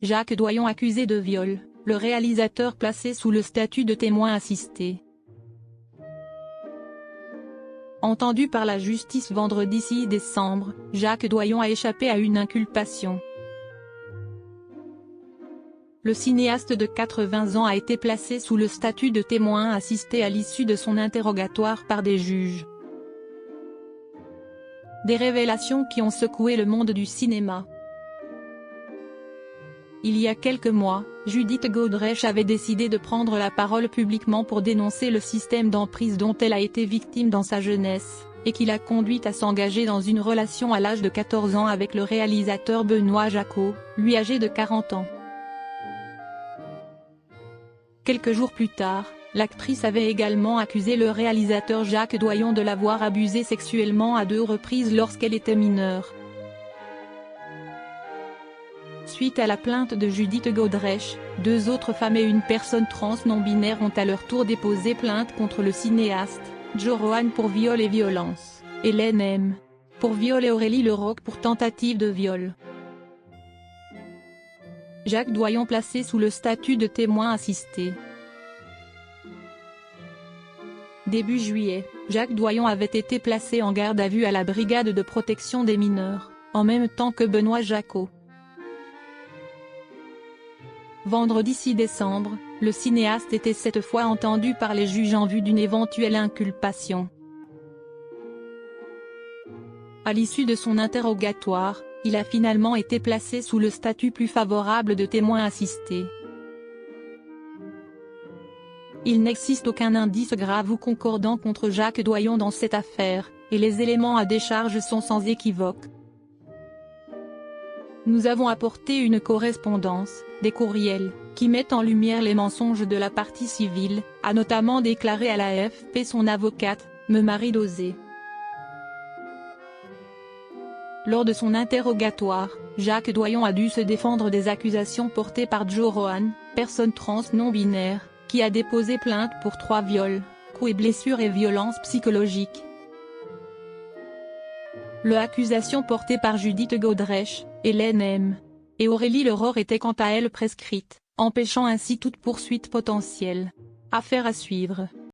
Jacques Doyon accusé de viol, le réalisateur placé sous le statut de témoin assisté. Entendu par la justice vendredi 6 décembre, Jacques Doyon a échappé à une inculpation. Le cinéaste de 80 ans a été placé sous le statut de témoin assisté à l'issue de son interrogatoire par des juges. Des révélations qui ont secoué le monde du cinéma. Il y a quelques mois, Judith Godrèche avait décidé de prendre la parole publiquement pour dénoncer le système d'emprise dont elle a été victime dans sa jeunesse, et qui l'a conduite à s'engager dans une relation à l'âge de 14 ans avec le réalisateur Benoît Jacquot, lui âgé de 40 ans. Quelques jours plus tard, l'actrice avait également accusé le réalisateur Jacques Doyon de l'avoir abusée sexuellement à 2 reprises lorsqu'elle était mineure. Suite à la plainte de Judith Godrèche, 2 autres femmes et une personne trans non-binaire ont à leur tour déposé plainte contre le cinéaste, Joe Rohan pour viol et violence, Hélène M. pour viol et Aurélie Leroc pour tentative de viol. Jacques Doyon placé sous le statut de témoin assisté. Début juillet, Jacques Doyon avait été placé en garde à vue à la brigade de protection des mineurs, en même temps que Benoît Jacquot. Vendredi 6 décembre, le cinéaste était cette fois entendu par les juges en vue d'une éventuelle inculpation. À l'issue de son interrogatoire, il a finalement été placé sous le statut plus favorable de témoin assisté. Il n'existe aucun indice grave ou concordant contre Jacques Doyon dans cette affaire, et les éléments à décharge sont sans équivoque. Nous avons apporté une correspondance, des courriels, qui mettent en lumière les mensonges de la partie civile, a notamment déclaré à l'AFP son avocate, Marie Dosé. Lors de son interrogatoire, Jacques Doyon a dû se défendre des accusations portées par Joe Rohan, personne trans non-binaire, qui a déposé plainte pour 3 viols, coups et blessures et violences psychologiques. L'accusation portée par Judith Godrèche, Hélène M. et Aurélie Leroc était quant à elle prescrite, empêchant ainsi toute poursuite potentielle. Affaire à suivre.